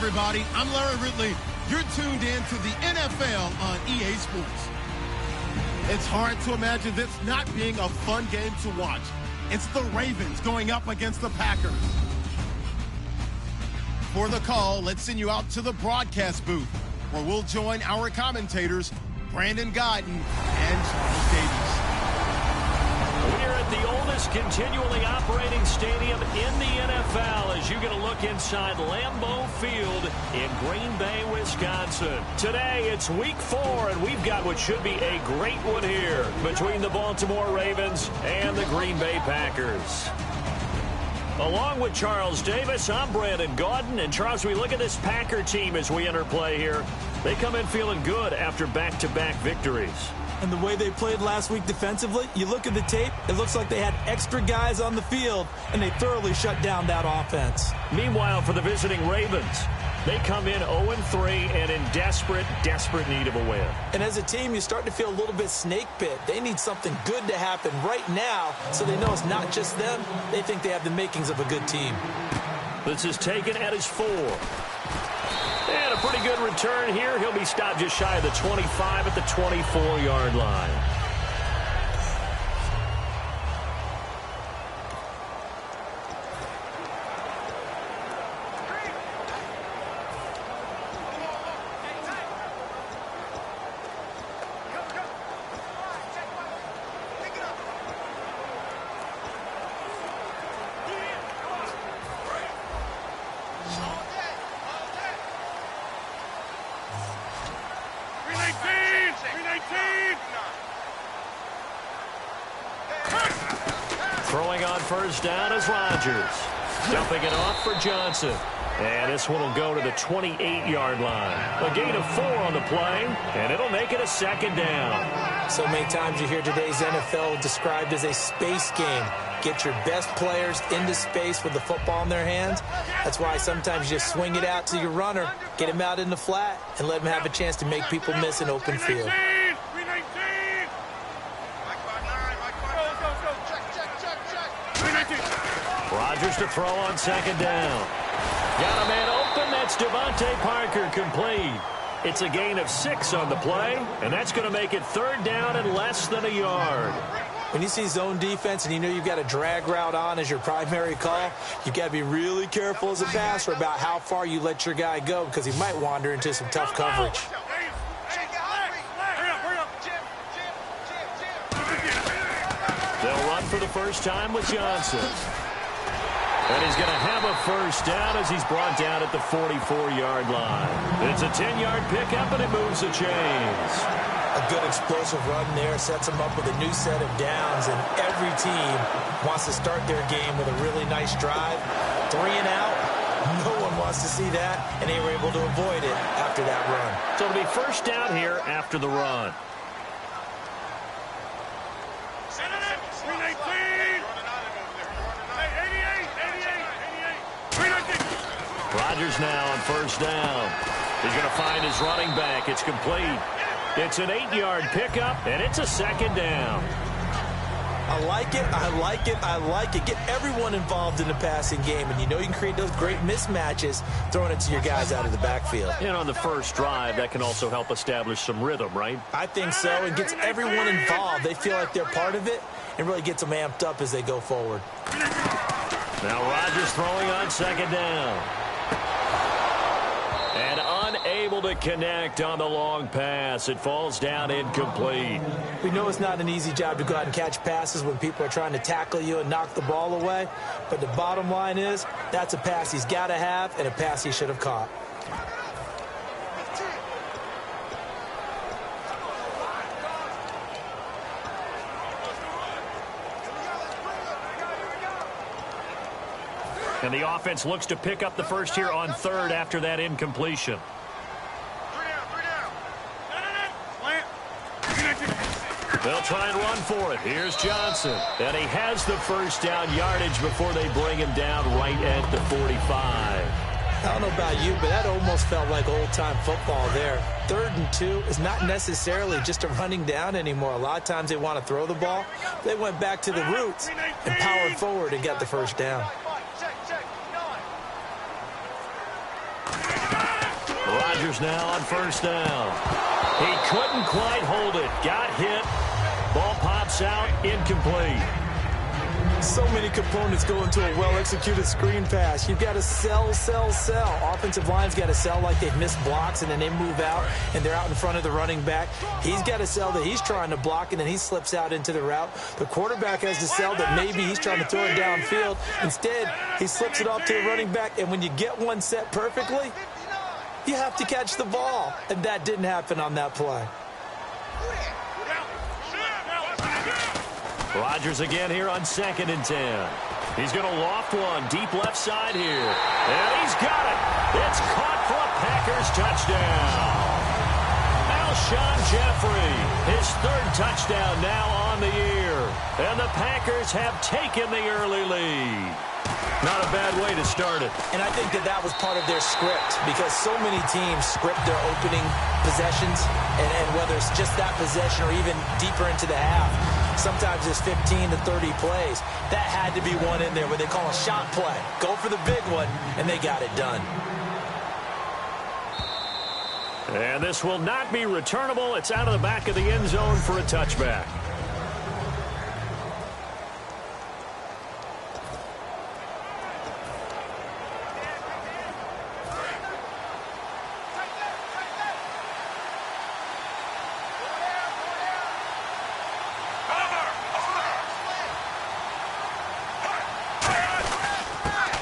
everybody. I'm Larry Ridley. You're tuned in to the NFL on EA Sports. It's hard to imagine this not being a fun game to watch. It's the Ravens going up against the Packers. For the call, let's send you out to the broadcast booth, where we'll join our commentators, Brandon Godden and Charles Davies. We're at the oldest continually operating stadium in the NFL as you get a look inside Lambeau Field in Green Bay, Wisconsin. Today, it's week 4, and we've got what should be a great one here between the Baltimore Ravens and the Green Bay Packers. Along with Charles Davis, I'm Brandon Gaudin. And Charles, we look at this Packer team as we enter play here. They come in feeling good after back-to-back victories. And the way they played last week defensively, you look at the tape, it looks like they had extra guys on the field, and they thoroughly shut down that offense. Meanwhile, for the visiting Ravens, they come in 0-3 and in desperate need of a win. And as a team, you start to feel a little bit snake bit. They need something good to happen right now so they know it's not just them. They think they have the makings of a good team. This is taken at his 4. And a pretty good return here. He'll be stopped just shy of the 25 at the 24-yard line. Throwing on first down is Rodgers. Dumping it off for Johnson. And this one will go to the 28-yard line. A gain of 4 on the play, and it'll make it a second down. So many times you hear today's NFL described as a space game. Get your best players into space with the football in their hands. That's why sometimes you just swing it out to your runner, get him out in the flat, and let him have a chance to make people miss an open field. Rodgers to throw on second down. Got a man open. That's Devontae Parker complete. It's a gain of 6 on the play, and that's going to make it third down and less than a yard. When you see zone defense and you know you've got a drag route on as your primary call, you've got to be really careful as a passer about how far you let your guy go because he might wander into some tough coverage. They'll run for the first time with Johnson. And he's going to have a first down as he's brought down at the 44-yard line. It's a 10-yard pickup, and it moves the chains. A good explosive run there sets them up with a new set of downs, and every team wants to start their game with a really nice drive. 3 and out. No one wants to see that, and they were able to avoid it after that run. So it'll be first down here after the run. Rodgers now on first down. He's going to find his running back. It's complete. It's an 8-yard pickup, and it's a second down. I like it. I like it. I like it. Get everyone involved in the passing game, and you know you can create those great mismatches throwing it to your guys out of the backfield. And on the first drive, that can also help establish some rhythm, right? I think so. It gets everyone involved. They feel like they're part of it and really gets them amped up as they go forward. Now Rodgers throwing on second down. And unable to connect on the long pass. It falls down incomplete. We know it's not an easy job to go out and catch passes when people are trying to tackle you and knock the ball away. But the bottom line is that's a pass he's got to have and a pass he should have caught. And the offense looks to pick up the first here on third after that incompletion. They'll try and run for it. Here's Johnson. And he has the first down yardage before they bring him down right at the 45. I don't know about you, but that almost felt like old-time football there. 3rd and 2 is not necessarily just a running down anymore. A lot of times they want to throw the ball. They went back to the roots and powered forward and got the first down. Rodgers now on first down. He couldn't quite hold it. Got hit. Ball pops out. Incomplete. So many components go into a well-executed screen pass. You've got to sell, sell, sell. Offensive line's got to sell like they've missed blocks, and then they move out, and they're out in front of the running back. He's got to sell that he's trying to block, and then he slips out into the route. The quarterback has to sell that maybe he's trying to throw it downfield. Instead, he slips it off to the running back, and when you get one set perfectly, you have to catch the ball. And that didn't happen on that play. Rodgers again here on 2nd and 10. He's going to loft one deep left side here. And he's got it. It's caught for a Packers touchdown. Alshon Jeffrey, his 3rd touchdown now on the year. And the Packers have taken the early lead. Not a bad way to start it. And I think that was part of their script, because so many teams script their opening possessions, and whether it's just that possession or even deeper into the half, sometimes it's 15 to 30 plays. That had to be one in there where they call a shot play. Go for the big one, and they got it done. And this will not be returnable. It's out of the back of the end zone for a touchback.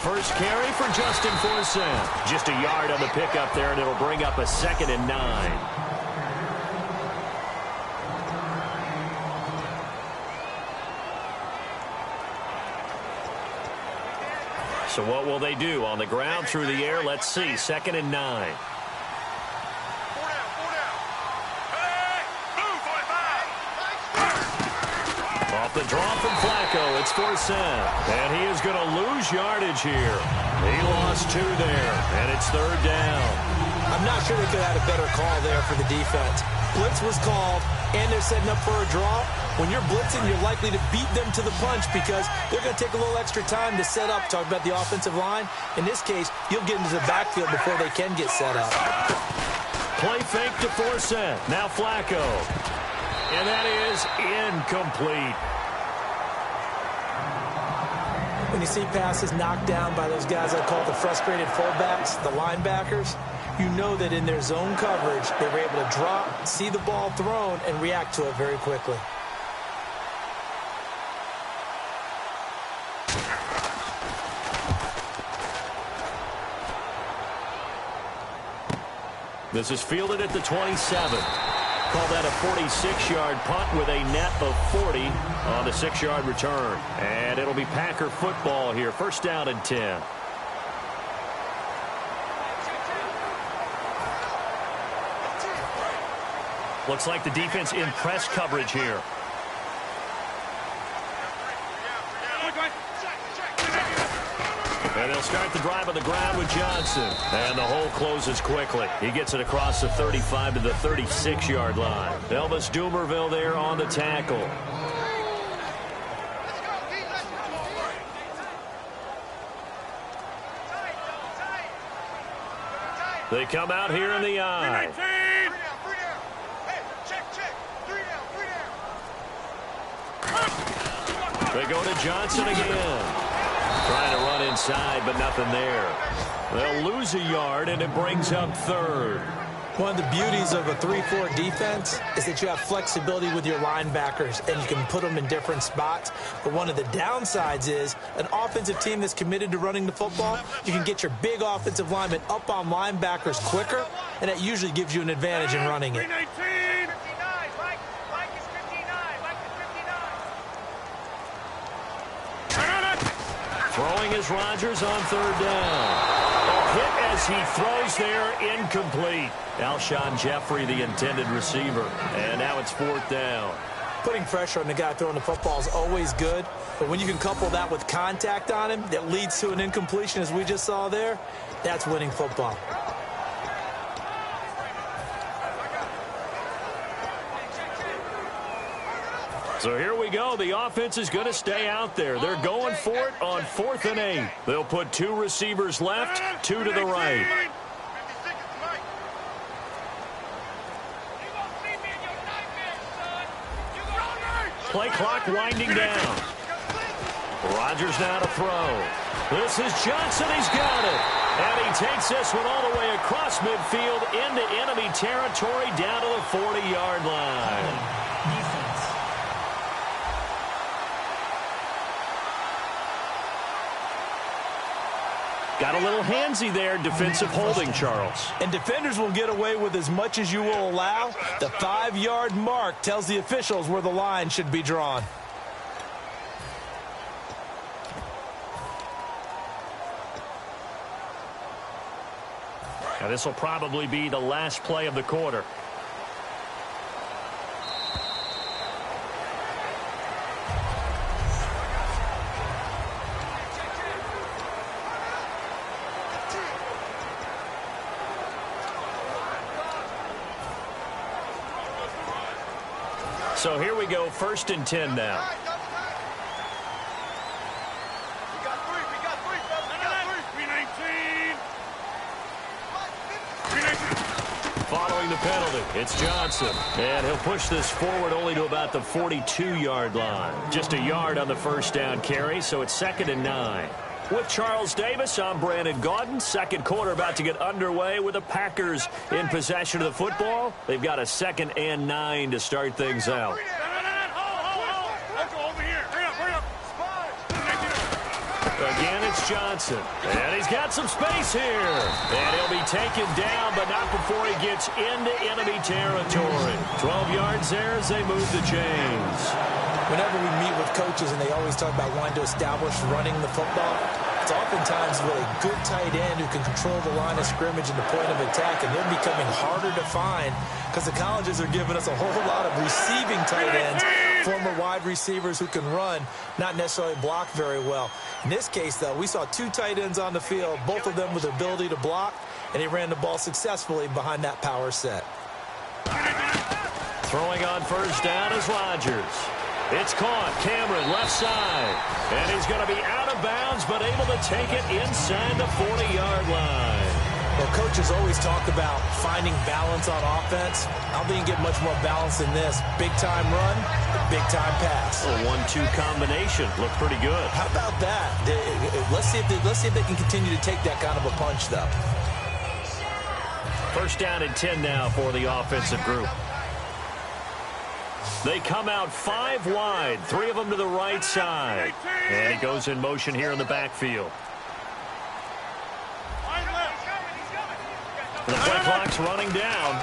First carry for Justin Forsett. Just a yard on the pickup there, and it'll bring up a 2nd and 9. So what will they do? On the ground, through the air, let's see. 2nd and 9. Off the draw from Flacco, it's Forsett. And he is going to lose yardage here. He lost 2 there, and it's 3rd down. I'm not sure they could have had a better call there for the defense. Blitz was called, and they're setting up for a draw. When you're blitzing, you're likely to beat them to the punch because they're going to take a little extra time to set up. Talk about the offensive line. In this case, you'll get into the backfield before they can get set up. Play fake to Forsett. Now Flacco. And that is incomplete. When you see passes knocked down by those guys I call the frustrated fullbacks, the linebackers, you know that in their zone coverage, they were able to drop, see the ball thrown, and react to it very quickly. This is fielded at the 27. Call that a 46-yard punt with a net of 40 on the 6-yard return. And it'll be Packer football here. First down and 10. Looks like the defense in press coverage here. And they'll start the drive on the ground with Johnson. And the hole closes quickly. He gets it across the 35 to the 36-yard line. Elvis Dumerville there on the tackle. They come out here in the eye. They go to Johnson again. Trying to run inside, but nothing there. They'll lose a yard, and it brings up 3rd. One of the beauties of a 3-4 defense is that you have flexibility with your linebackers, and you can put them in different spots. But one of the downsides is an offensive team that's committed to running the football, you can get your big offensive linemen up on linebackers quicker, and that usually gives you an advantage in running it. Throwing is Rodgers on 3rd down. A hit as he throws there, incomplete. Alshon Jeffrey, the intended receiver. And now it's 4th down. Putting pressure on the guy throwing the football is always good, but when you can couple that with contact on him that leads to an incompletion, as we just saw there, that's winning football. So here we go. The offense is going to stay out there. They're going for it on 4th and 8. They'll put 2 receivers left, 2 to the right. play clock winding down. Rodgers now to throw. This is Johnson. He's got it. And he takes this one all the way across midfield into enemy territory down to the 40-yard line. Got a little handsy there, defensive holding, Charles. And defenders will get away with as much as you will allow. The 5-yard mark tells the officials where the line should be drawn. Now this will probably be the last play of the quarter. So here we go, 1st and 10 now. Following the penalty, it's Johnson. And he'll push this forward only to about the 42-yard line. Just a yard on the first down carry, so it's 2nd and 9. With Charles Davis, I'm Brandon Gaudin. Second quarter about to get underway with the Packers in possession of the football. They've got a 2nd and 9 to start things out. Again, it's Johnson. And he's got some space here. And he'll be taken down, but not before he gets into enemy territory. 12 yards there as they move the chains. Whenever we meet with coaches and they always talk about wanting to establish running the football, it's oftentimes with a good tight end who can control the line of scrimmage and the point of attack, and they're becoming harder to find because the colleges are giving us a whole lot of receiving tight ends, former wide receivers who can run, not necessarily block very well. In this case, though, we saw 2 tight ends on the field, both of them with the ability to block, and he ran the ball successfully behind that power set. Throwing on first down is Rodgers. It's caught. Cameron left side. And he's going to be out of bounds, but able to take it inside the 40-yard line. Well, coaches always talk about finding balance on offense. I don't think you get much more balance than this. Big-time run, big-time pass. A 1-2 combination. Looked pretty good. How about that? Let's see if they can continue to take that kind of a punch, though. First down and 10 now for the offensive group. They come out 5 wide, 3 of them to the right side. And he goes in motion here in the backfield. The play clock's running down.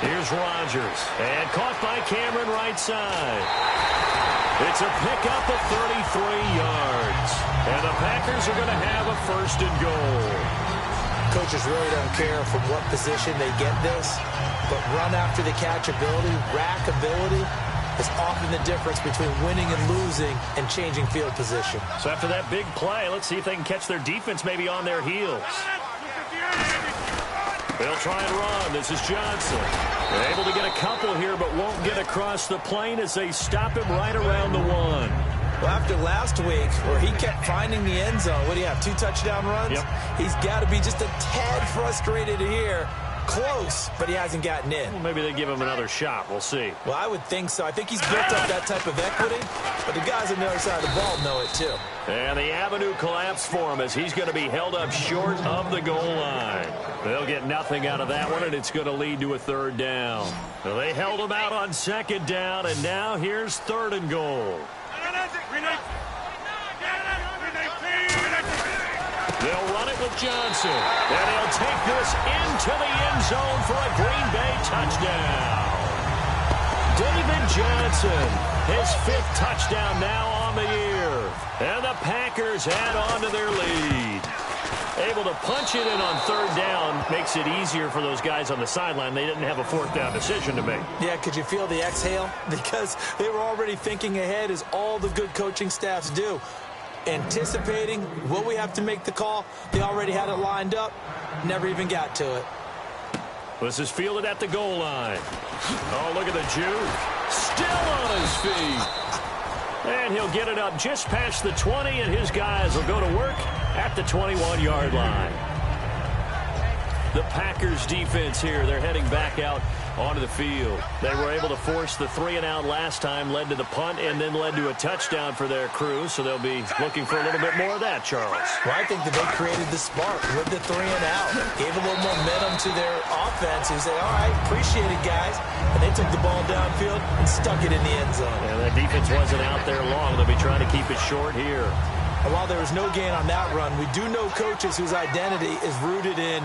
Here's Rodgers. And caught by Cameron right side. It's a pickup of 33 yards. And the Packers are going to have a 1st and goal. Coaches really don't care from what position they get this, but run after the catch ability, rack ability is often the difference between winning and losing and changing field position. So after that big play, let's see if they can catch their defense maybe on their heels. They'll try and run. This is Johnson. They're able to get a couple here, but won't get across the plane as they stop him right around the 1. Well, after last week, where he kept finding the end zone, what do you have, 2 touchdown runs? Yep. He's got to be just a tad frustrated here. Close, but he hasn't gotten in. Well, maybe they give him another shot. We'll see. Well, I would think so. I think he's built up that type of equity, but the guys on the other side of the ball know it too. And the avenue collapsed for him as he's going to be held up short of the goal line. They'll get nothing out of that one, and it's going to lead to a 3rd down. So they held him out on 2nd down, and now here's 3rd and goal. They'll run it with Johnson, and he'll take this into the end zone for a Green Bay touchdown. David Johnson, his 5th touchdown now on the year, and the Packers add on to their lead. Able to punch it in on 3rd down makes it easier for those guys on the sideline. They didn't have a 4th down decision to make. Yeah, could you feel the exhale? Because they were already thinking ahead, as all the good coaching staffs do. Anticipating, will we have to make the call? They already had it lined up, never even got to it. This is fielded at the goal line. Oh, look at the juke. Still on his feet. And he'll get it up just past the 20, and his guys will go to work at the 21-yard line. The Packers defense here, they're heading back out onto the field. They were able to force the 3-and-out last time, led to the punt, and then led to a touchdown for their crew. So they'll be looking for a little bit more of that, Charles. Well, I think that they created the spark with the 3-and-out. Gave a little momentum to their offense. Who say, all right, appreciate it, guys. And they took the ball downfield and stuck it in the end zone. And that defense wasn't out there long. They'll be trying to keep it short here. And while there was no gain on that run, we do know coaches whose identity is rooted in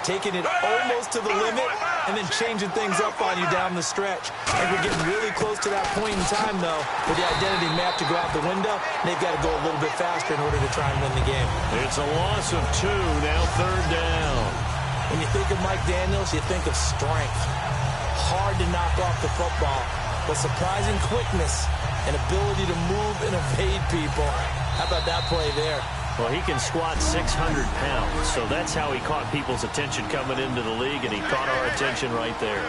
taking it almost to the limit and then changing things up on you down the stretch. And we're getting really close to that point in time, though, where the identity map to go out the window, and they've got to go a little bit faster in order to try and win the game. It's a loss of 2, now 3rd down. When you think of Mike Daniels, you think of strength. Hard to knock off the football, but surprising quickness and ability to move and evade people. How about that play there? Well, he can squat 600 pounds, so that's how he caught people's attention coming into the league, and he caught our attention right there.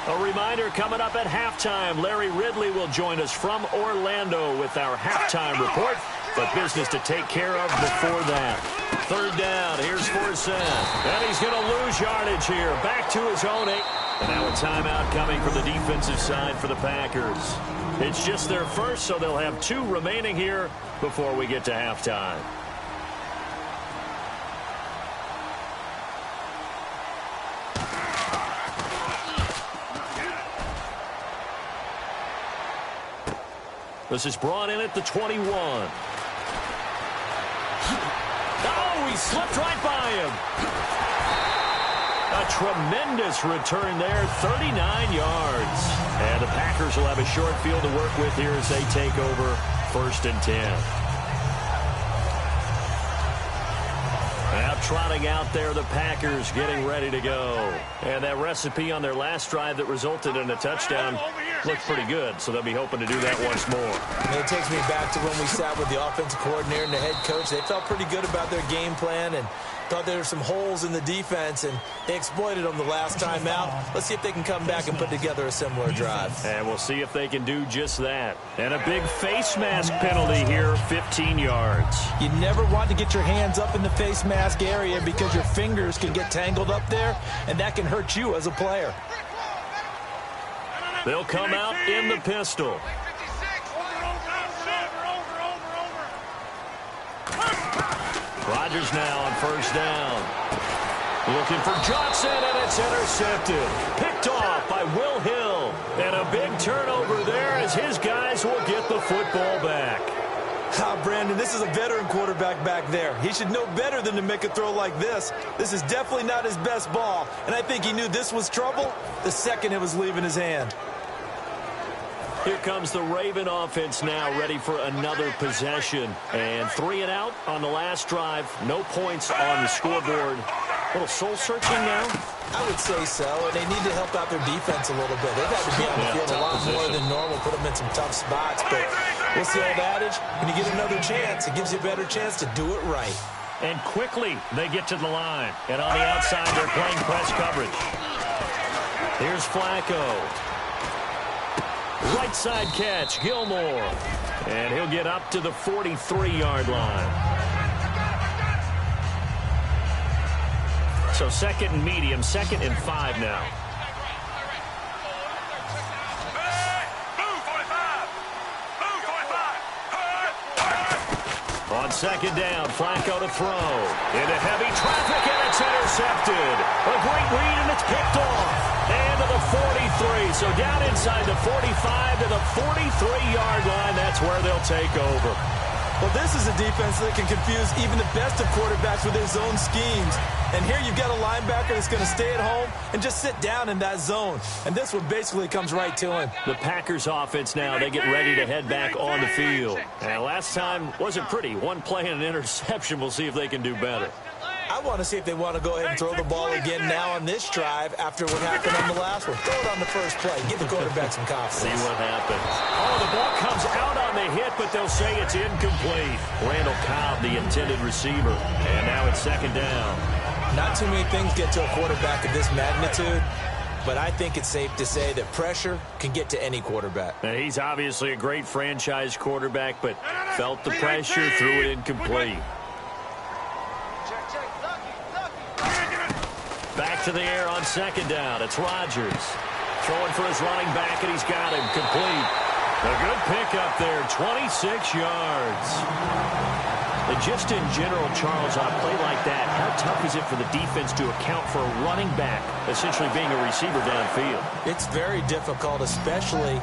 A reminder, coming up at halftime, Larry Ridley will join us from Orlando with our halftime report, but business to take care of before that. 3rd down, here's Forsett, and he's going to lose yardage here, back to his own 8. And now a timeout coming from the defensive side for the Packers. It's just their first, so they'll have 2 remaining here before we get to halftime. This is brought in at the 21. Oh, he slipped right by him. A tremendous return there, 39 yards. And the Packers will have a short field to work with here as they take over 1st and 10. Now trotting out there, the Packers getting ready to go. And that recipe on their last drive that resulted in a touchdown looks pretty good, so they'll be hoping to do that once more. And it takes me back to when we sat with the offensive coordinator and the head coach. They felt pretty good about their game plan and thought there were some holes in the defense, and they exploited them the last time out. Let's see if they can come back and put together a similar drive. And we'll see if they can do just that. And a big face mask penalty here, 15 yards. You never want to get your hands up in the face mask area because your fingers can get tangled up there, and that can hurt you as a player. They'll come out in the pistol. Rodgers now on 1st down. Looking for Johnson, and it's intercepted. Picked off by Will Hill. And a big turnover there as his guys will get the football back. Brandon, this is a veteran quarterback back there. He should know better than to make a throw like this. This is definitely not his best ball, and I think he knew this was trouble the second it was leaving his hand. Here comes the Raven offense now, ready for another possession. And 3-and-out on the last drive. No points on the scoreboard. A little soul-searching now? I would say so, and they need to help out their defense a little bit. They've had to be on the field a lot more than normal, put them in some tough spots. But what's the old adage? When you get another chance, it gives you a better chance to do it right. And quickly, they get to the line. And on the outside, they're playing press coverage. Here's Flacco. Right side catch, Gilmore. And he'll get up to the 43-yard line. So 2nd and medium, 2nd and 5 now. On 2nd down, Flacco to throw. Into heavy traffic, and it's intercepted. A great read, and it's picked off. And to the 43. So down inside the 45 to the 43-yard line. That's where they'll take over. Well, this is a defense that can confuse even the best of quarterbacks with their zone schemes. And here you've got a linebacker that's going to stay at home and just sit down in that zone. And this one basically comes right to him. The Packers offense now, they get ready to head back on the field. And last time wasn't pretty. One play and an interception. We'll see if they can do better. I want to see if they want to go ahead and throw the ball again now on this drive after what happened on the last one. Throw it on the first play. Give the quarterback some confidence. See what happens. Oh, the ball comes out on the hit, but they'll say it's incomplete. Randall Cobb, the intended receiver. And now it's 2nd down. Not too many things get to a quarterback of this magnitude, but I think it's safe to say that pressure can get to any quarterback. Now, he's obviously a great franchise quarterback, but felt the pressure, threw it incomplete. Back to the air on second down. It's Rodgers. Throwing for his running back, and he's got him complete. A good pickup there, 26 yards. And just in general, Charles, on a play like that, how tough is it for the defense to account for a running back essentially being a receiver downfield? It's very difficult, especially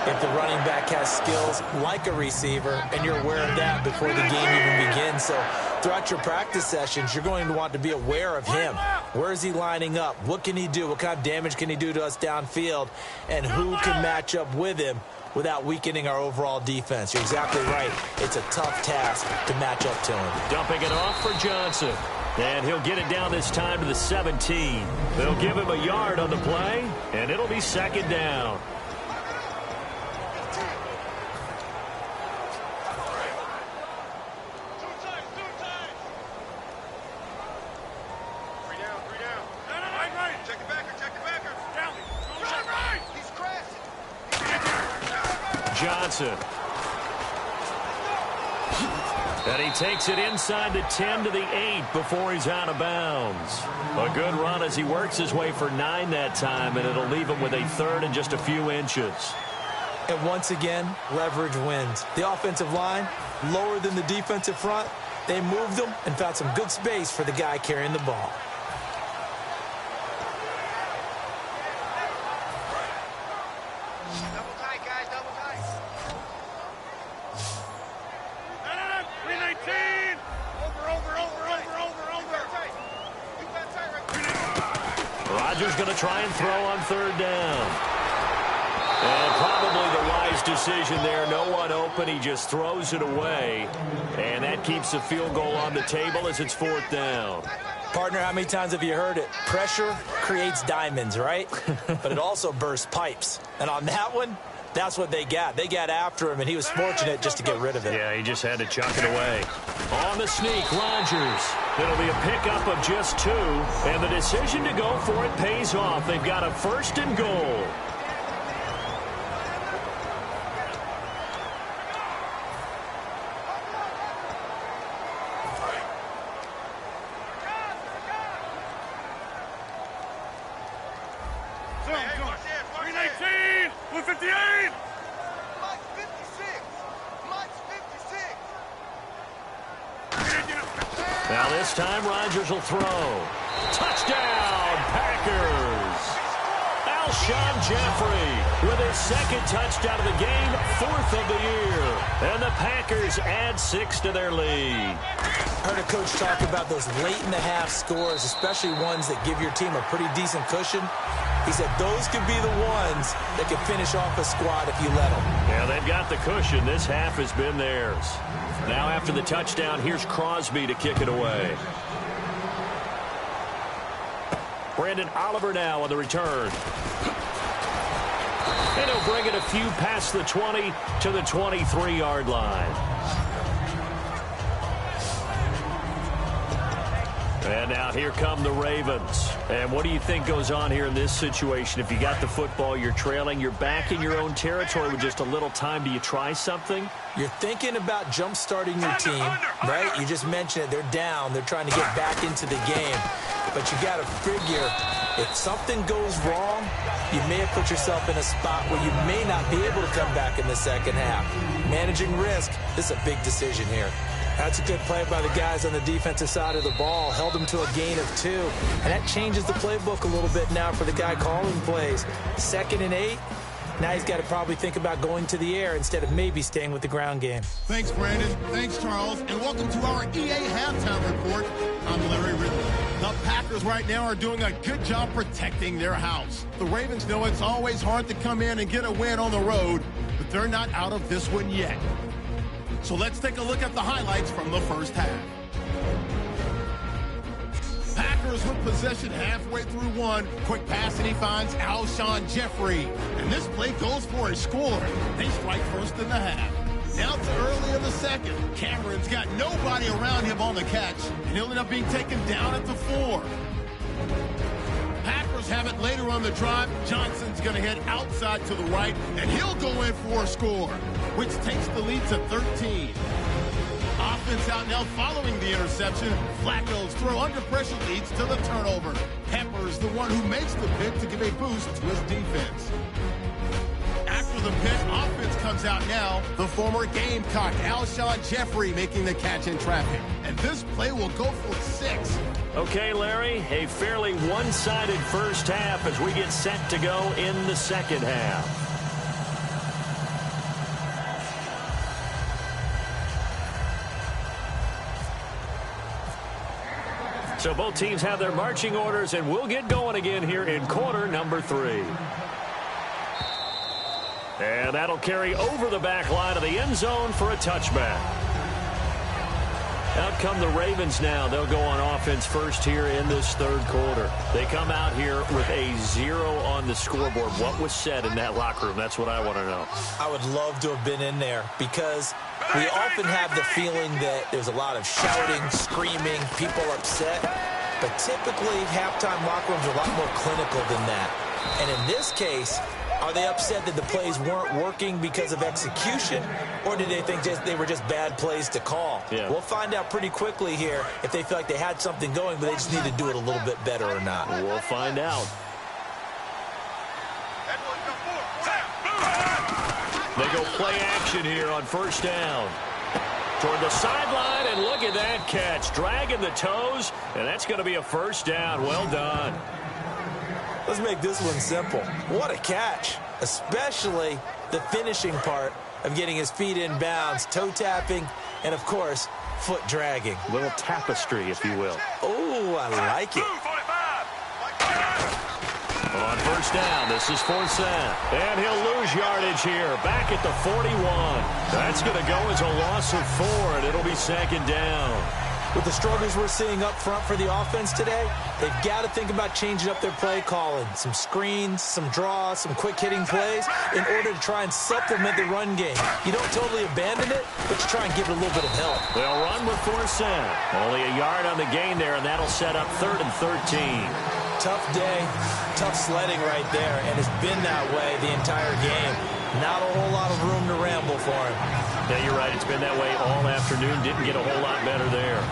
if the running back has skills like a receiver, and you're aware of that before the game even begins. So throughout your practice sessions, you're going to want to be aware of him. Where is he lining up? What can he do? What kind of damage can he do to us downfield? And who can match up with him without weakening our overall defense? You're exactly right. It's a tough task to match up to him. Dumping it off for Johnson. And he'll get it down this time to the 17. They'll give him a yard on the play, and it'll be second down. Johnson. And he takes it inside the 10 to the 8 before he's out of bounds. A good run as he works his way for 9 that time, and it'll leave him with a third and just a few inches. And once again, leverage wins. The offensive line, lower than the defensive front, they moved them and found some good space for the guy carrying the ball. Rodgers going to try and throw on third down. And probably the wise decision there. No one open. He just throws it away. And that keeps the field goal on the table as it's fourth down. Partner, how many times have you heard it? Pressure creates diamonds, right? But it also bursts pipes. And on that one, that's what they got. They got after him, and he was fortunate just to get rid of it. Yeah, he just had to chuck it away. On the sneak, Rodgers. It'll be a pickup of just 2, and the decision to go for it pays off. They've got a first and goal. Now this time Rodgers will throw. Touchdown, Packers! Alshon Jeffrey with his second touchdown of the game, 4th of the year. And the Packers add 6 to their lead. I heard a coach talk about those late-in-the-half scores, especially ones that give your team a pretty decent cushion. He said those could be the ones that can finish off a squad if you let them. Yeah, they've got the cushion. This half has been theirs. Now after the touchdown, here's Crosby to kick it away. Brandon Oliver now on the return. And he'll bring it a few past the 20 to the 23-yard line. And now here come the Ravens. And what do you think goes on here in this situation? If you got the football, you're trailing, you're back in your own territory with just a little time. Do you try something? You're thinking about jump-starting your team, right? You just mentioned it. They're down. They're trying to get back into the game. But you got to figure, if something goes wrong, you may have put yourself in a spot where you may not be able to come back in the second half. Managing risk, this is a big decision here. That's a good play by the guys on the defensive side of the ball. Held them to a gain of 2. And that changes the playbook a little bit now for the guy calling plays. 2nd and 8. Now he's got to probably think about going to the air instead of maybe staying with the ground game. Thanks, Brandon. Thanks, Charles. And welcome to our EA Halftime Report. I'm Larry Ridley. The Packers right now are doing a good job protecting their house. The Ravens know it's always hard to come in and get a win on the road, but they're not out of this one yet. So let's take a look at the highlights from the first half. Packers with possession halfway through one. Quick pass, and he finds Alshon Jeffrey. And this play goes for a score. They strike first in the half. Now to early in the second. Cameron's got nobody around him on the catch, and he'll end up being taken down at the 4. Packers have it later on the drive. Johnson's going to head outside to the right, and he'll go in for a score, which takes the lead to 13. Offense out now following the interception. Flacco's throw under pressure leads to the turnover. Pepper's the one who makes the pick to give a boost to his defense. After the pick, offense comes out now. The former Gamecock, Alshon Jeffrey, making the catch in traffic. And this play will go for 6. Okay, Larry, a fairly one-sided first half as we get set to go in the second half. So both teams have their marching orders, and we'll get going again here in quarter number 3. And that'll carry over the back line of the end zone for a touchback. Out come the Ravens now. They'll go on offense first here in this third quarter. They come out here with a 0 on the scoreboard. What was said in that locker room? That's what I want to know. I would love to have been in there because we often have the feeling that there's a lot of shouting, screaming, people upset. But typically, halftime locker rooms are a lot more clinical than that. And in this case, are they upset that the plays weren't working because of execution, or did they think they were just bad plays to call? Yeah. We'll find out pretty quickly here if they feel like they had something going, but they just need to do it a little bit better or not. We'll find out. They go play action here on first down. Toward the sideline, and look at that catch. Dragging the toes, and that's going to be a first down. Well done. Let's make this one simple. What a catch, especially the finishing part of getting his feet in bounds, toe tapping, and, of course, foot dragging. A little tapestry, if you will. Oh, I like it. On first down, this is Forsett. And he'll lose yardage here, back at the 41. That's going to go as a loss of 4, and it'll be second down. With the struggles we're seeing up front for the offense today, they've got to think about changing up their play calling. Some screens, some draws, some quick-hitting plays in order to try and supplement the run game. You don't totally abandon it, but you try and give it a little bit of help. They'll run with Forsett. Only a yard on the gain there, and that'll set up 3rd and 13. Tough day, tough sledding right there, and it's been that way the entire game. Not a whole lot of room to ramble for him. Yeah, you're right. It's been that way all afternoon. Didn't get a whole lot better there.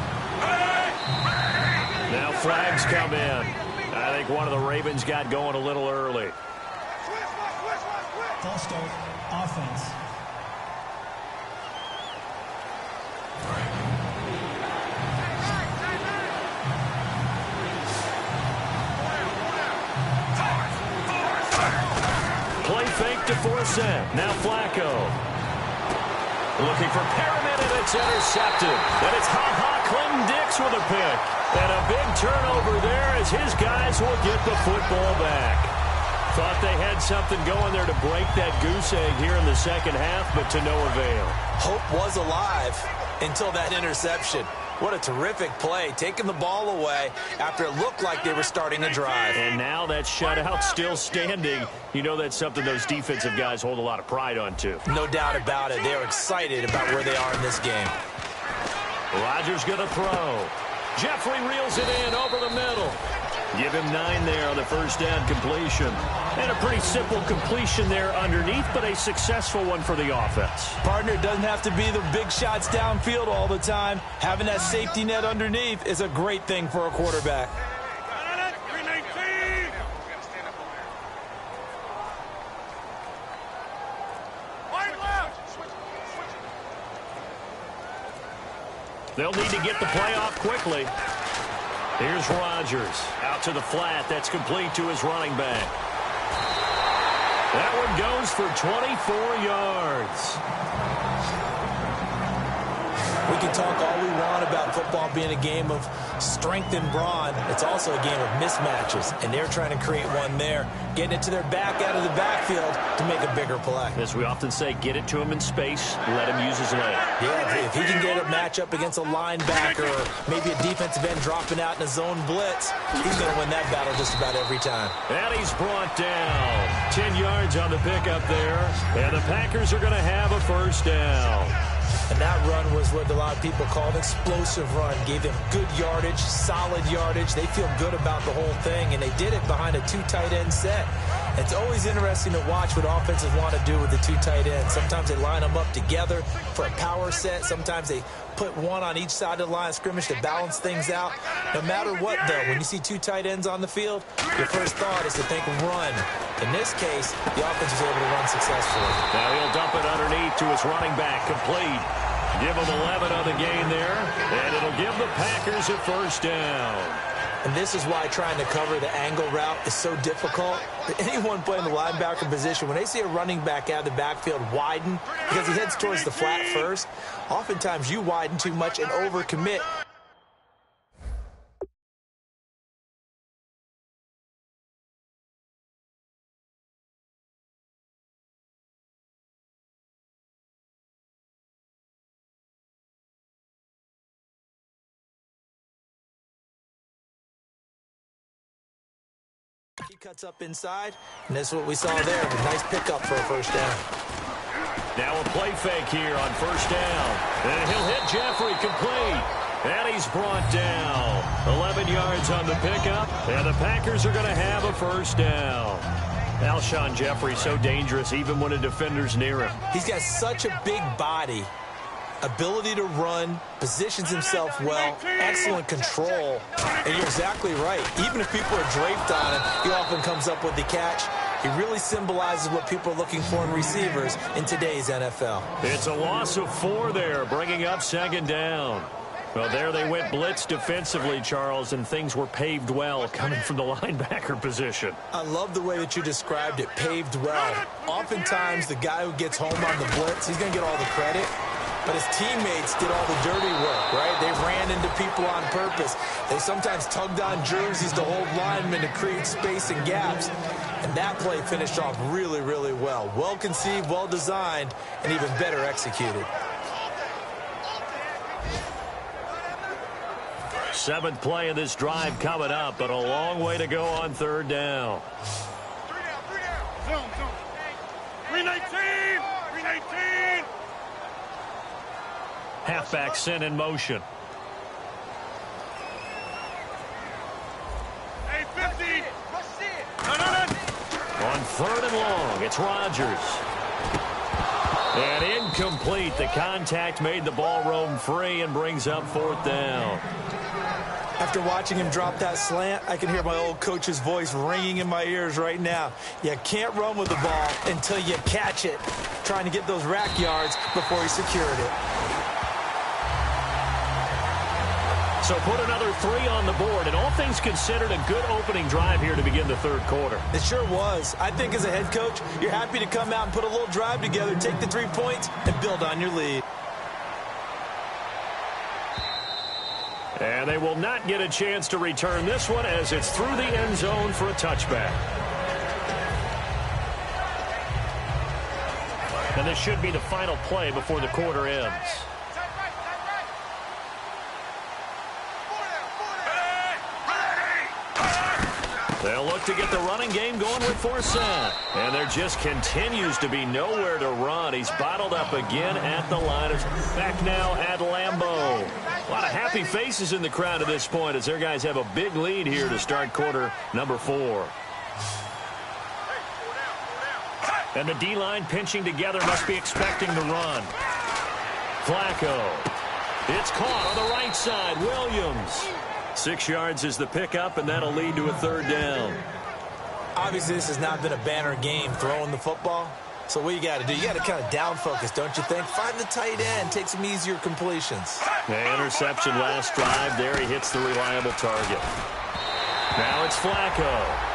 Now flags come in. I think one of the Ravens got going a little early. False start, offense. Play fake to Forsett. Now Flacco. Looking for Perriman, and it's intercepted. And it's Ha-Ha Clinton-Dix with a pick. And a big turnover there as his guys will get the football back. Thought they had something going there to break that goose egg here in the second half, but to no avail. Hope was alive until that interception. What a terrific play, taking the ball away after it looked like they were starting a drive. And now that shutout still standing. You know that's something those defensive guys hold a lot of pride on, too. No doubt about it. They're excited about where they are in this game. Rodgers going to throw. Jeffrey reels it in over the middle. Give him 9 there on the first down completion. And a pretty simple completion there underneath, but a successful one for the offense. Partner, doesn't have to be the big shots downfield all the time. Having that safety net underneath is a great thing for a quarterback. They'll need to get the play off quickly. Here's Rodgers out to the flat. That's complete to his running back. That one goes for 24 yards. We can talk all we want about football being a game of strength and brawn. It's also a game of mismatches, and they're trying to create one there, getting it to their back out of the backfield to make a bigger play. As we often say, get it to him in space, let him use his leg. Yeah, if he can get a matchup against a linebacker or maybe a defensive end dropping out in a zone blitz, he's going to win that battle just about every time. And he's brought down. 10 yards on the pickup there, and the Packers are going to have a first down. And that run was what a lot of people call an explosive run. Gave them good yardage, solid yardage. They feel good about the whole thing, and they did it behind a 2 tight end set. It's always interesting to watch what offenses want to do with the two tight ends. Sometimes they line them up together for a power set. Sometimes they put one on each side of the line of scrimmage to balance things out. No matter what, though, when you see two tight ends on the field, your first thought is to think run. In this case, the offense was able to run successfully. Now he'll dump it underneath to his running back, complete. Give him 11 on the game there, and it'll give the Packers a first down. And this is why trying to cover the angle route is so difficult. Anyone playing the linebacker position, when they see a running back out of the backfield widen because he heads towards the flat first, oftentimes you widen too much and overcommit. He cuts up inside, and that's what we saw there. A nice pickup for a first down. Now a play fake here on first down. And he'll hit Jeffrey, complete. And he's brought down. 11 yards on the pickup, and the Packers are going to have a first down. Alshon Jeffrey so dangerous even when a defender's near him. He's got such a big body, ability to run, positions himself well, excellent control. And you're exactly right. Even if people are draped on him, he often comes up with the catch. He really symbolizes what people are looking for in receivers in today's NFL. It's a loss of 4 there, bringing up second down. Well, there they went blitz defensively, Charles, and things were paved well coming from the linebacker position. I love the way that you described it, paved well. Oftentimes, the guy who gets home on the blitz, he's going to get all the credit. But his teammates did all the dirty work, right? They ran into people on purpose. They sometimes tugged on jerseys to hold linemen to create space and gaps. And that play finished off really, really well. Well conceived, well designed, and even better executed. 7th play of this drive coming up, but a long way to go on third down. 319! 319! Halfback sent in motion. Hey, 50! On third and long, it's Rodgers. And incomplete. The contact made the ball roam free and brings up 4th down. After watching him drop that slant, I can hear my old coach's voice ringing in my ears right now. You can't run with the ball until you catch it. Trying to get those rack yards before he secured it. So put another 3 on the board, and all things considered, a good opening drive here to begin the third quarter. It sure was. I think as a head coach, you're happy to come out and put a little drive together, take the 3 points, and build on your lead. And they will not get a chance to return this one as it's through the end zone for a touchback. And this should be the final play before the quarter ends. They'll look to get the running game going with Forsett. And there just continues to be nowhere to run. He's bottled up again at the line. Back now at Lambeau. A lot of happy faces in the crowd at this point as their guys have a big lead here to start quarter number 4. And the D-line pinching together must be expecting the run. Flacco. It's caught on the right side. Williams. 6 yards is the pickup, and that'll lead to a third down. Obviously, this has not been a banner game throwing the football. So what you got to do, you got to kind of down focus, don't you think? Find the tight end, take some easier completions. The interception last drive. There he hits the reliable target. Now it's Flacco.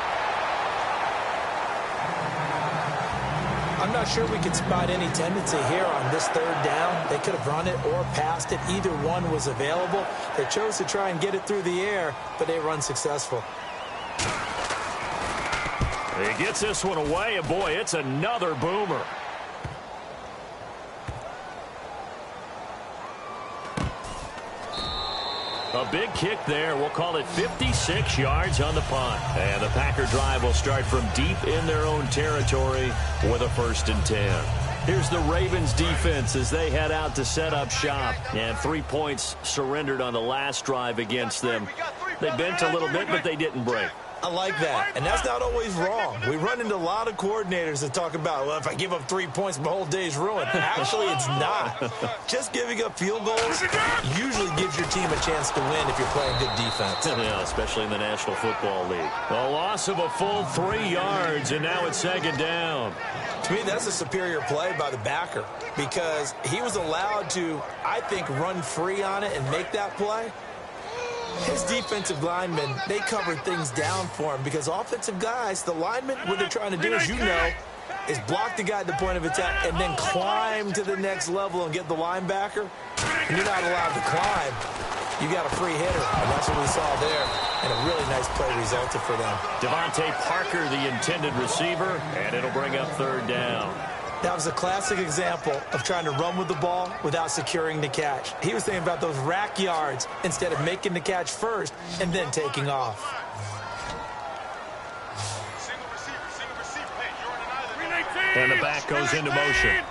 I'm not sure we could spot any tendency here on this third down. They could have run it or passed it. Either one was available. They chose to try and get it through the air, but they were unsuccessful. He gets this one away, and boy, it's another boomer. A big kick there. We'll call it 56 yards on the punt. And the Packer drive will start from deep in their own territory with a 1st and 10. Here's the Ravens defense as they head out to set up shop. And 3 points surrendered on the last drive against them. They bent a little bit, but they didn't break. I like that, and that's not always wrong. We run into a lot of coordinators that talk about, well, if I give up 3 points, my whole day's ruined. Actually, it's not. Just giving up field goals usually gives your team a chance to win if you're playing good defense. Yeah, especially in the National Football League. A loss of a full 3 yards, and now it's second down. To me, that's a superior play by the backer because he was allowed to, I think, run free on it and make that play. His defensive linemen, they covered things down for him because offensive guys, the linemen, what they're trying to do, as you know, is block the guy at the point of attack and then climb to the next level and get the linebacker. And you're not allowed to climb. You got a free hitter, and that's what we saw there. And a really nice play resulted for them. Devontae Parker, the intended receiver, and it'll bring up third down. That was a classic example of trying to run with the ball without securing the catch. He was thinking about those rack yards instead of making the catch first and then taking off. And the back goes into motion. Easy.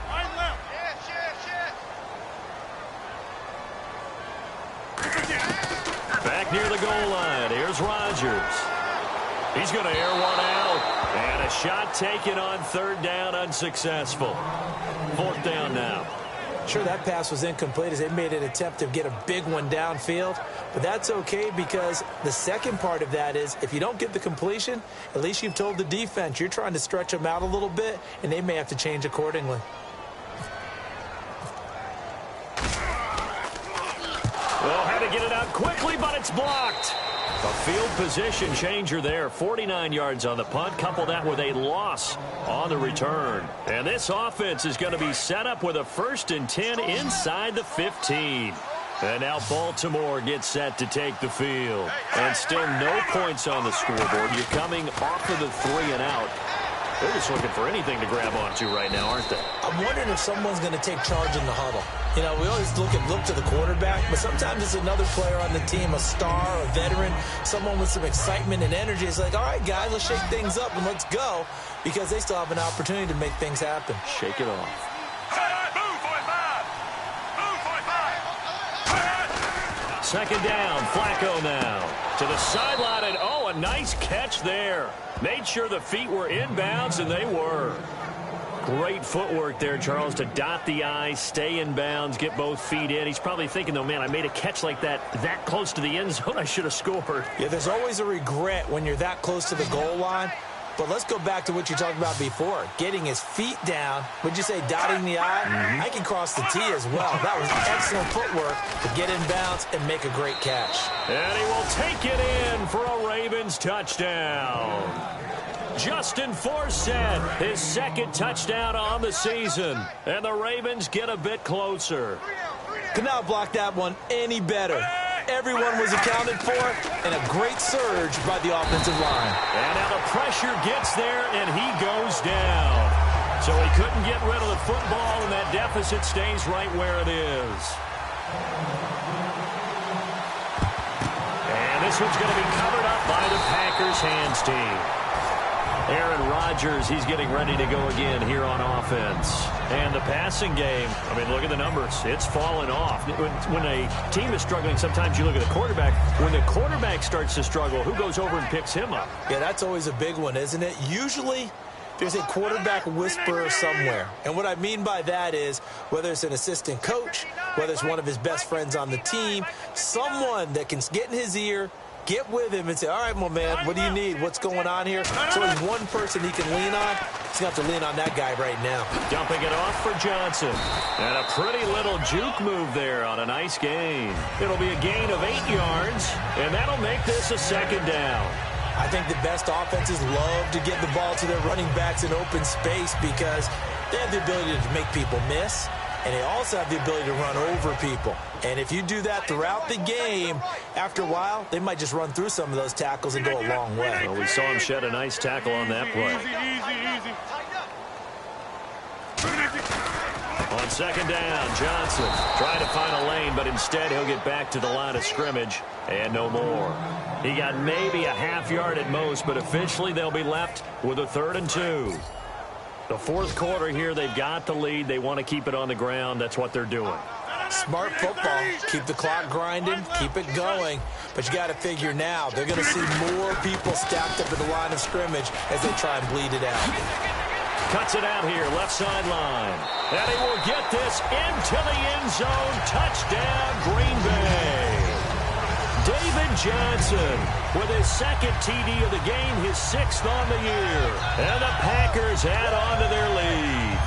Line left. Back near the goal line. Here's Rodgers. He's going to air one out. And a shot taken on third down, unsuccessful. Fourth down now. Sure, that pass was incomplete as they made an attempt to get a big one downfield. But that's okay because the second part of that is if you don't get the completion, at least you've told the defense you're trying to stretch them out a little bit, and they may have to change accordingly. Well, had to get it out quickly, but it's blocked. A field position changer there. 49 yards on the punt. Couple that with a loss on the return. And this offense is going to be set up with a 1st and 10 inside the 15. And now Baltimore gets set to take the field. And still no points on the scoreboard. You're coming off of the 3 and out. They're just looking for anything to grab onto right now, aren't they? I'm wondering if someone's going to take charge in the huddle. You know, we always look to the quarterback, but sometimes it's another player on the team, a star, a veteran, someone with some excitement and energy. It's like, all right, guys, let's shake things up and let's go because they still have an opportunity to make things happen. Shake it off. Second down, Flacco now to the sideline, and a nice catch there. Made sure the feet were inbounds, and they were. Great footwork there, Charles, to dot the I, stay in bounds, get both feet in. He's probably thinking, though, man, I made a catch like that close to the end zone. I should have scored. Yeah, there's always a regret when you're that close to the goal line. But let's go back to what you talked about before, getting his feet down. Would you say dotting the I? I can cross the T as well. That was excellent footwork to get in bounds and make a great catch. And he will take it in for a Ravens touchdown. Justin Forsett, his 2nd touchdown on the season. And the Ravens get a bit closer. Could not block that one any better. Everyone was accounted for, and a great surge by the offensive line. And now the pressure gets there, and he goes down. So he couldn't get rid of the football, and that deficit stays right where it is. And this one's going to be covered up by the Packers hands team. Aaron Rodgers, he's getting ready to go again here on offense. And the passing game, I mean, look at the numbers. It's fallen off. When a team is struggling, sometimes you look at the quarterback. When the quarterback starts to struggle, who goes over and picks him up? Yeah, that's always a big one, isn't it? Usually, there's a quarterback whisperer somewhere. And what I mean by that is, whether it's an assistant coach, whether it's one of his best friends on the team, someone that can get in his ear, get with him and say, all right, my man, what do you need? What's going on here? So there's one person he can lean on. He's going to have to lean on that guy right now. Dumping it off for Johnson. And a pretty little juke move there on a nice gain. It'll be a gain of 8 yards, and that'll make this a 2nd down. I think the best offenses love to get the ball to their running backs in open space because they have the ability to make people miss, and they also have the ability to run over people. And if you do that throughout the game, after a while, they might just run through some of those tackles and go a long way. Well, we saw him shed a nice tackle on that play. Easy. On 2nd down, Johnson trying to find a lane, but instead he'll get back to the line of scrimmage and no more. He got maybe a half yard at most, but officially they'll be left with a 3rd and 2. The 4th quarter here, they've got the lead. They want to keep it on the ground. That's what they're doing. Smart football. Keep the clock grinding, keep it going. But you got to figure now, they're going to see more people stacked up at the line of scrimmage as they try and bleed it out. Cuts it out here, left sideline. And he will get this into the end zone. Touchdown, Green Bay. David Johnson with his second TD of the game, his 6th on the year. And the Packers add on to their lead.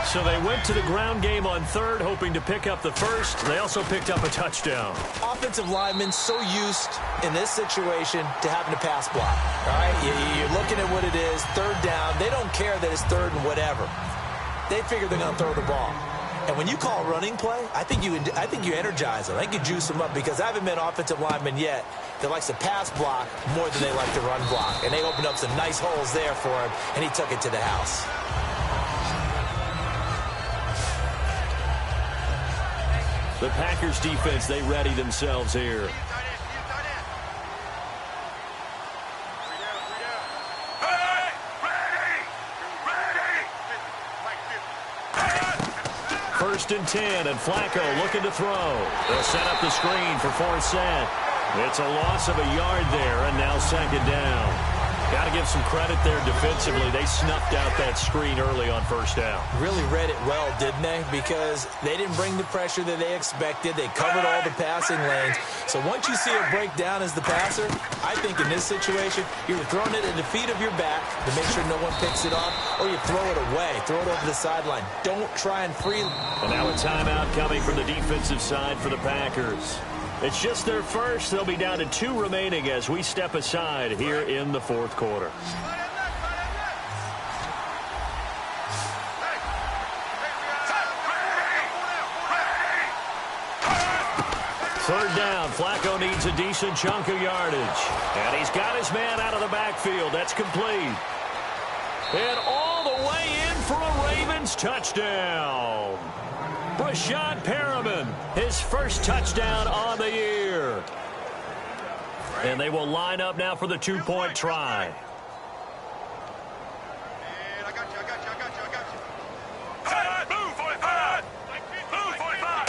So they went to the ground game on 3rd, hoping to pick up the 1st. They also picked up a touchdown. Offensive linemen so used in this situation to having to pass block. All right, you're looking at what it is, 3rd down. They don't care that it's 3rd and whatever. They figure they're going to throw the ball. And when you call a running play, I think you energize them. I think you juice them up because I haven't met offensive linemen yet that likes to pass block more than they like to run block. And they opened up some nice holes there for him, and he took it to the house. The Packers defense, they ready themselves here. First and 10, and Flacco looking to throw. They'll set up the screen for Forsett. It's a loss of a yard there, and now 2nd down. Got to give some credit there defensively. They snuffed out that screen early on 1st down. Really read it well, didn't they? Because they didn't bring the pressure that they expected. They covered all the passing lanes. So once you see a breakdown as the passer, I think in this situation, you're throwing it at the feet of your back to make sure no one picks it off, or you throw it away. Throw it over the sideline. Don't try and free. And now a timeout coming from the defensive side for the Packers. It's just their first. They'll be down to 2 remaining as we step aside here in the 4th quarter. Third down. Flacco needs a decent chunk of yardage. And he's got his man out of the backfield. That's complete. And all the way in for a Ravens touchdown. Brashad Perriman, his first touchdown on the year. And they will line up now for the 2-point try. I got you. Move, 45! Move, 45!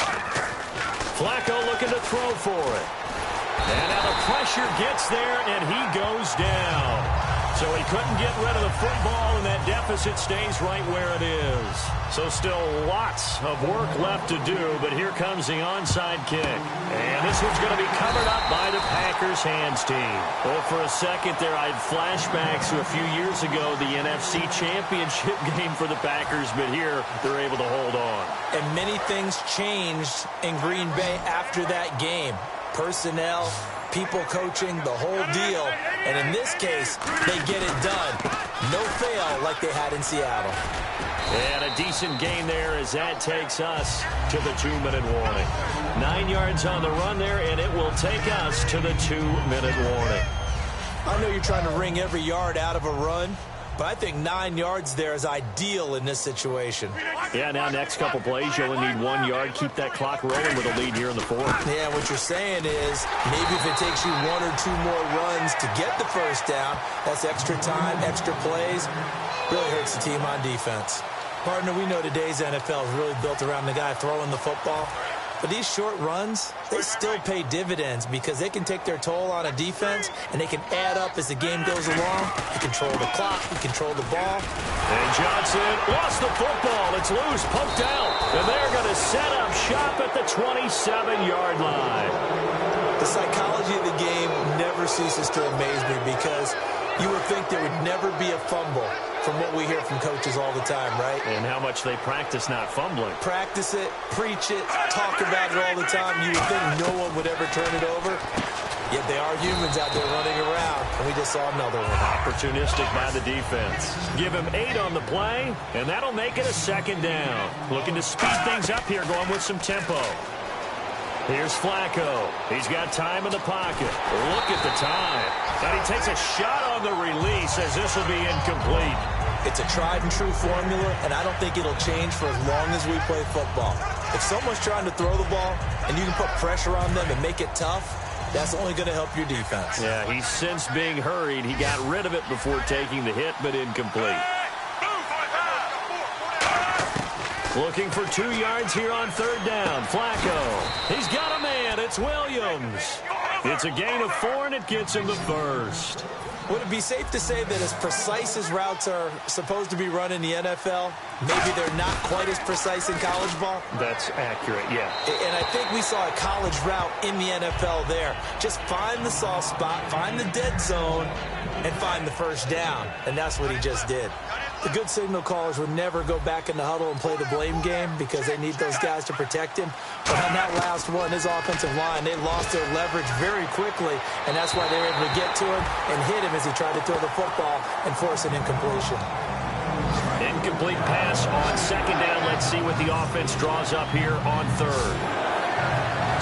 Flacco looking to throw for it. And now the pressure gets there, and he goes down. So he couldn't get rid of the football, and that deficit stays right where it is. So still lots of work left to do, but here comes the onside kick. And this one's going to be covered up by the Packers hands team. Well, for a second there, I had flashbacks to a few years ago, the NFC Championship game for the Packers, but here they're able to hold on. And many things changed in Green Bay after that game. Personnel, people coaching, the whole deal. And in this case, they get it done. No fail like they had in Seattle. And a decent gain there as that takes us to the 2-minute warning. 9 yards on the run there, and it will take us to the 2-minute warning. I know you're trying to wring every yard out of a run, but I think 9 yards there is ideal in this situation. Yeah, now next couple plays, you only need 1 yard. Keep that clock rolling with a lead here in the 4th. Yeah, what you're saying is maybe if it takes you 1 or 2 more runs to get the first down, that's extra time, extra plays. Really hurts the team on defense. Partner, we know today's NFL is really built around the guy throwing the football. But these short runs, they still pay dividends because they can take their toll on a defense, and they can add up as the game goes along. You control the clock, you control the ball. And Johnson lost the football. It's loose, poked out. And they're going to set up shop at the 27-yard line. The psychology of the game never ceases to amaze me because you would think there would never be a fumble from what we hear from coaches all the time, right? And how much they practice not fumbling. Practice it, preach it, talk about it all the time. You would think no one would ever turn it over. Yet they are humans out there running around, and we just saw another one. Opportunistic by the defense. Give him 8 on the play, and that'll make it a 2nd down. Looking to speed things up here, going with some tempo. Here's Flacco. He's got time in the pocket. Look at the time. And he takes a shot on the release as this will be incomplete. It's a tried-and-true formula, and I don't think it'll change for as long as we play football. If someone's trying to throw the ball and you can put pressure on them and make it tough, that's only going to help your defense. Yeah, he's since being hurried. He got rid of it before taking the hit, but incomplete. Looking for 2 yards here on third down. Flacco. He's got a man. It's Williams. It's a gain of 4, and it gets him the first. Would it be safe to say that as precise as routes are supposed to be run in the NFL, maybe they're not quite as precise in college ball? That's accurate, yeah. And I think we saw a college route in the NFL there. Just find the soft spot, find the dead zone, and find the first down. And that's what he just did. The good signal callers would never go back in the huddle and play the blame game because they need those guys to protect him. But on that last one, his offensive line, they lost their leverage very quickly, and that's why they were able to get to him and hit him as he tried to throw the football and force an incompletion. Incomplete pass on second down. Let's see what the offense draws up here on third.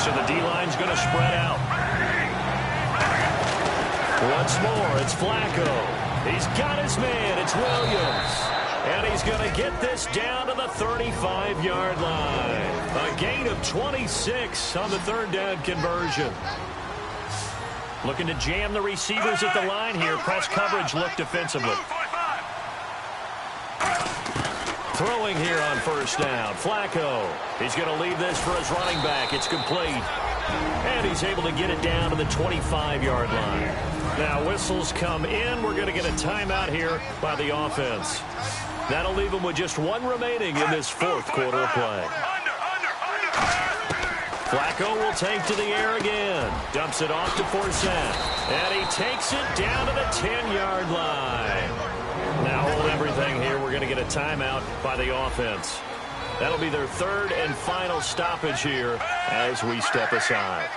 So the D-line's going to spread out. Once more, it's Flacco. He's got his man. It's Williams. And he's going to get this down to the 35-yard line. A gain of 26 on the third down conversion. Looking to jam the receivers at the line here. Press coverage look defensively. Throwing here on first down. Flacco. He's going to leave this for his running back. It's complete. And he's able to get it down to the 25-yard line. Now whistles come in. We're going to get a timeout here by the offense. That'll leave them with just 1 remaining in this fourth quarter of play. Flacco will take to the air again. Dumps it off to Forsett. And he takes it down to the 10-yard line. Now hold everything here. We're going to get a timeout by the offense. That'll be their third and final stoppage here as we step aside.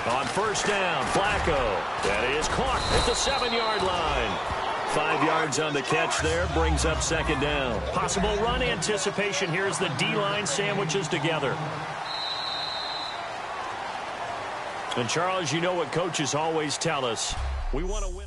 On first down, Flacco. That is caught at the 7-yard line. 5 yards on the catch there, brings up second down. Possible run anticipation here as the D-line sandwiches together. And Charles, you know what coaches always tell us. We want to win.